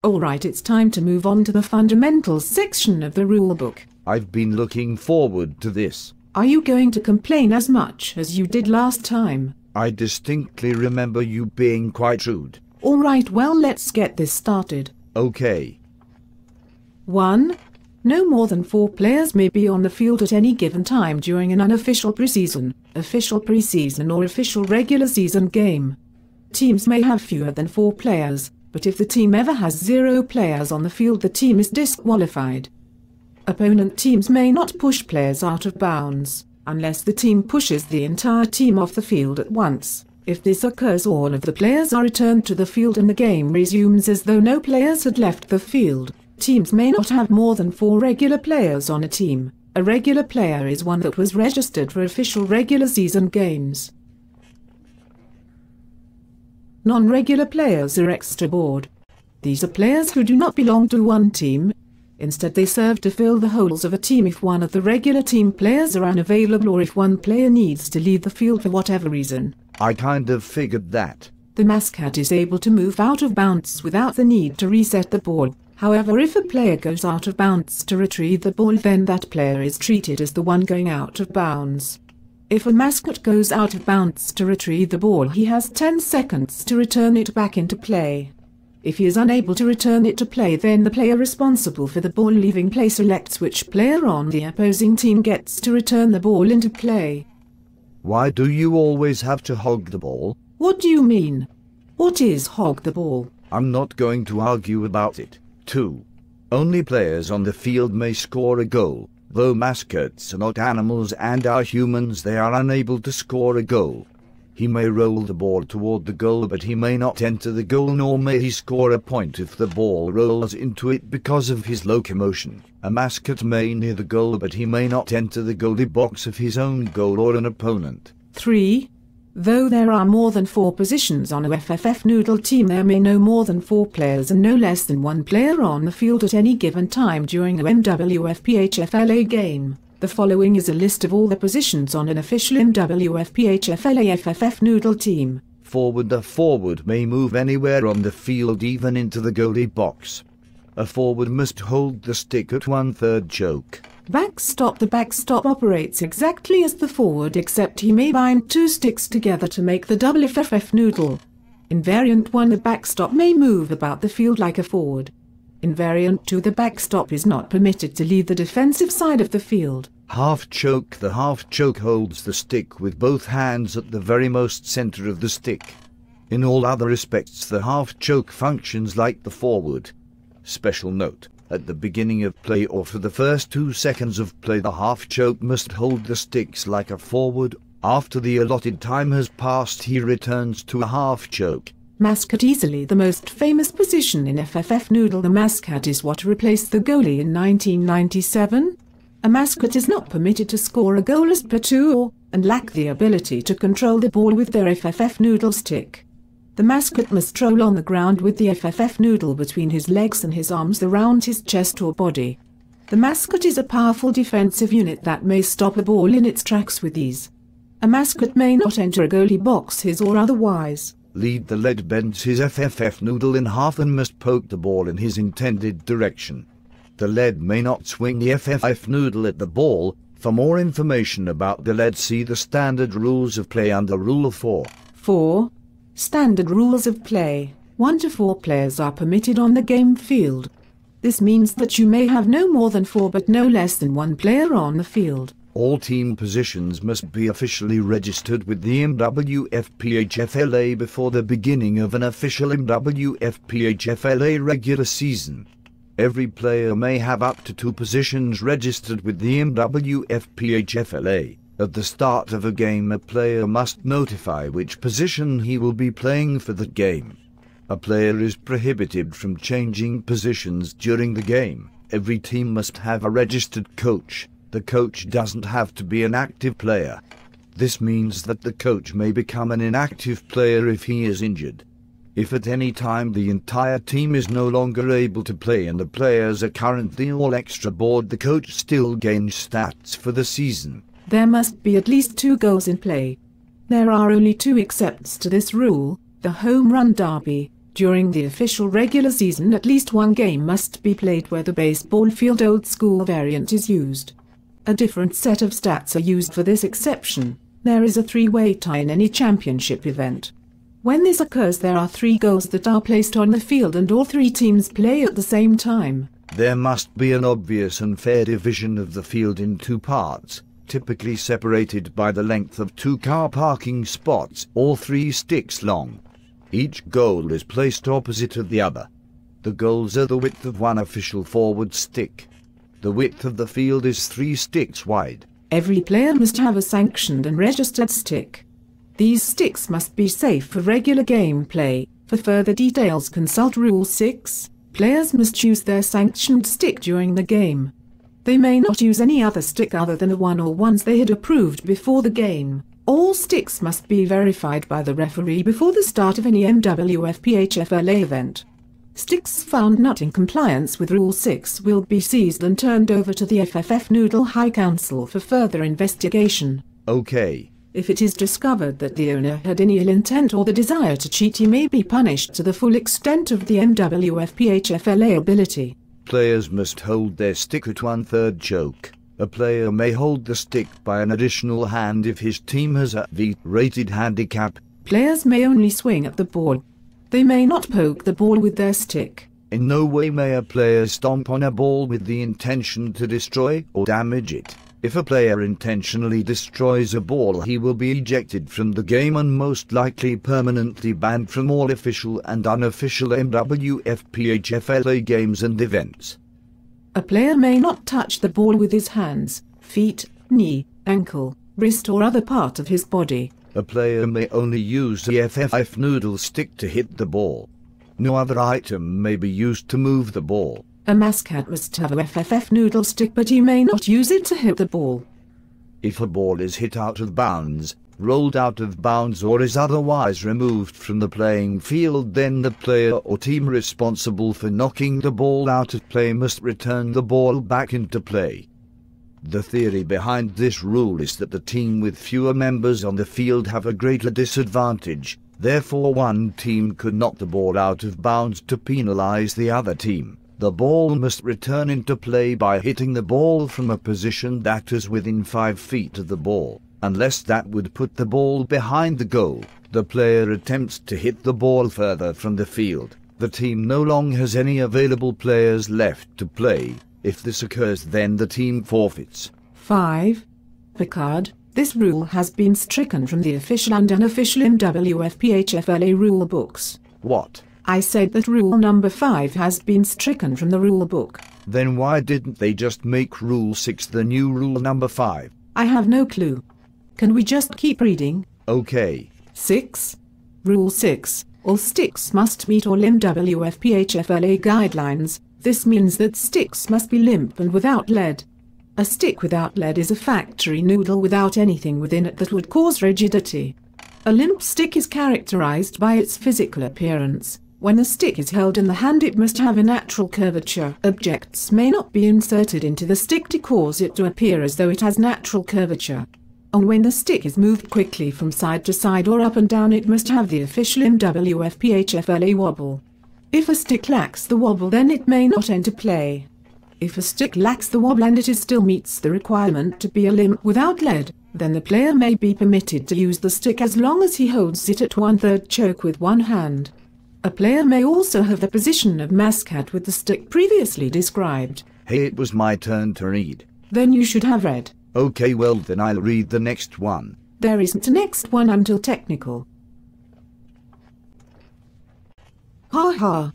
Alright, it's time to move on to the fundamentals section of the rulebook. I've been looking forward to this. Are you going to complain as much as you did last time? I distinctly remember you being quite rude. Alright, well, let's get this started. Okay. 1. No more than 4 players may be on the field at any given time during an unofficial preseason, official preseason or official regular season game. Teams may have fewer than 4 players, but if the team ever has 0 players on the field, the team is disqualified. Opponent teams may not push players out of bounds, unless the team pushes the entire team off the field at once. If this occurs, all of the players are returned to the field and the game resumes as though no players had left the field. Teams may not have more than 4 regular players on a team. A regular player is one that was registered for official regular season games. Non-regular players are extra board. These are players who do not belong to one team. Instead, they serve to fill the holes of a team if one of the regular team players are unavailable or if one player needs to leave the field for whatever reason. I kind of figured that. The mascot is able to move out of bounds without the need to reset the ball. However, if a player goes out of bounds to retrieve the ball, then that player is treated as the one going out of bounds. If a mascot goes out of bounds to retrieve the ball, he has 10 seconds to return it back into play. If he is unable to return it to play, then the player responsible for the ball leaving play selects which player on the opposing team gets to return the ball into play. Why do you always have to hog the ball? What do you mean? What is hog the ball? I'm not going to argue about it. 2. Only players on the field may score a goal. Though mascots are not animals and are humans, they are unable to score a goal. He may roll the ball toward the goal, but he may not enter the goal, nor may he score a point if the ball rolls into it because of his locomotion. A mascot may near the goal, but he may not enter the goalie box of his own goal or an opponent. 3. Though there are more than 4 positions on a FFF'Noodle team, there may no more than 4 players and no less than 1 player on the field at any given time during a MWFPHFLA game. The following is a list of all the positions on an official MWFPHFLA FFF'Noodle team. Forward. A forward may move anywhere on the field, even into the goalie box. A forward must hold the stick at 1/3 choke. Backstop. The backstop operates exactly as the forward, except he may bind 2 sticks together to make the double FFF'Noodle. In variant 1, the backstop may move about the field like a forward. In variant 2, the backstop is not permitted to leave the defensive side of the field. Half choke. The half choke holds the stick with both hands at the very most center of the stick. In all other respects, the half choke functions like the forward. Special note: at the beginning of play or for the first 2 seconds of play, the half choke must hold the sticks like a forward. After the allotted time has passed, he returns to a half choke. Mascot. Easily the most famous position in FFF'Noodle, the mascot is what replaced the goalie in 1997. A mascot is not permitted to score a goal as per 2 and lack the ability to control the ball with their FFF'Noodle stick. The mascot must roll on the ground with the FFF'Noodle between his legs and his arms around his chest or body. The mascot is a powerful defensive unit that may stop a ball in its tracks with ease. A mascot may not enter a goalie box his or otherwise. Lead. The lead bends his FFF'Noodle in half and must poke the ball in his intended direction. The lead may not swing the FFF'Noodle at the ball. For more information about the lead, see the standard rules of play under Rule 4. 4. Standard rules of play. 1 to 4 players are permitted on the game field. This means that you may have no more than 4 but no less than 1 player on the field. All team positions must be officially registered with the MWFPHFLA before the beginning of an official MWFPHFLA regular season. Every player may have up to 2 positions registered with the MWFPHFLA. At the start of a game, a player must notify which position he will be playing for the game. A player is prohibited from changing positions during the game. Every team must have a registered coach. The coach doesn't have to be an active player. This means that the coach may become an inactive player if he is injured. If at any time the entire team is no longer able to play and the players are currently all extra board, the coach still gains stats for the season. There must be at least 2 goals in play. There are only 2 exceptions to this rule: the home run derby. During the official regular season, at least one game must be played where the baseball field old school variant is used. A different set of stats are used for this exception. There is a three-way tie in any championship event. When this occurs, there are 3 goals that are placed on the field and all 3 teams play at the same time. There must be an obvious and fair division of the field in 2 parts, typically separated by the length of 2 car parking spots, all 3 sticks long. Each goal is placed opposite of the other. The goals are the width of 1 official forward stick. The width of the field is 3 sticks wide. Every player must have a sanctioned and registered stick. These sticks must be safe for regular gameplay. For further details, consult Rule 6. Players must choose their sanctioned stick during the game. They may not use any other stick other than the one or ones they had approved before the game. All sticks must be verified by the referee before the start of any MWFPHFLA event. Sticks found not in compliance with Rule 6 will be seized and turned over to the FFF'Noodle High Council for further investigation. Okay. If it is discovered that the owner had any ill intent or the desire to cheat, he may be punished to the full extent of the MWFPHFLA ability. Players must hold their stick at 1/3 choke. A player may hold the stick by an additional hand if his team has a V-rated handicap. Players may only swing at the ball. They may not poke the ball with their stick. In no way may a player stomp on a ball with the intention to destroy or damage it. If a player intentionally destroys a ball, he will be ejected from the game and most likely permanently banned from all official and unofficial MWFPHFLA games and events. A player may not touch the ball with his hands, feet, knee, ankle, wrist or other part of his body. A player may only use the FFF'Noodle stick to hit the ball. No other item may be used to move the ball. A mascot must have a FFF'Noodle stick, but he may not use it to hit the ball. If a ball is hit out of bounds, rolled out of bounds or is otherwise removed from the playing field, then the player or team responsible for knocking the ball out of play must return the ball back into play. The theory behind this rule is that the team with fewer members on the field have a greater disadvantage. Therefore, one team could knock the ball out of bounds to penalize the other team. The ball must return into play by hitting the ball from a position that is within 5 feet of the ball. Unless that would put the ball behind the goal, the player attempts to hit the ball further from the field. The team no longer has any available players left to play. If this occurs, then the team forfeits. 5. Picard. This rule has been stricken from the official and unofficial MWFPHFLA rule books. What? I said that rule number 5 has been stricken from the rule book. Then why didn't they just make Rule 6 the new rule number 5? I have no clue. Can we just keep reading? Okay. 6. Rule 6. All sticks must meet all MWFPHFLA guidelines. This means that sticks must be limp and without lead. A stick without lead is a factory noodle without anything within it that would cause rigidity. A limp stick is characterized by its physical appearance. When the stick is held in the hand, it must have a natural curvature. Objects may not be inserted into the stick to cause it to appear as though it has natural curvature. And when the stick is moved quickly from side to side or up and down, it must have the official MWFPHFLA wobble. If a stick lacks the wobble, then it may not enter play. If a stick lacks the wobble and it still meets the requirement to be a limp without lead, then the player may be permitted to use the stick as long as he holds it at 1/3 choke with one hand. A player may also have the position of mascot with the stick previously described. Hey, it was my turn to read. Then you should have read. Okay, well then I'll read the next one. There isn't a next one until technical. Ha ha.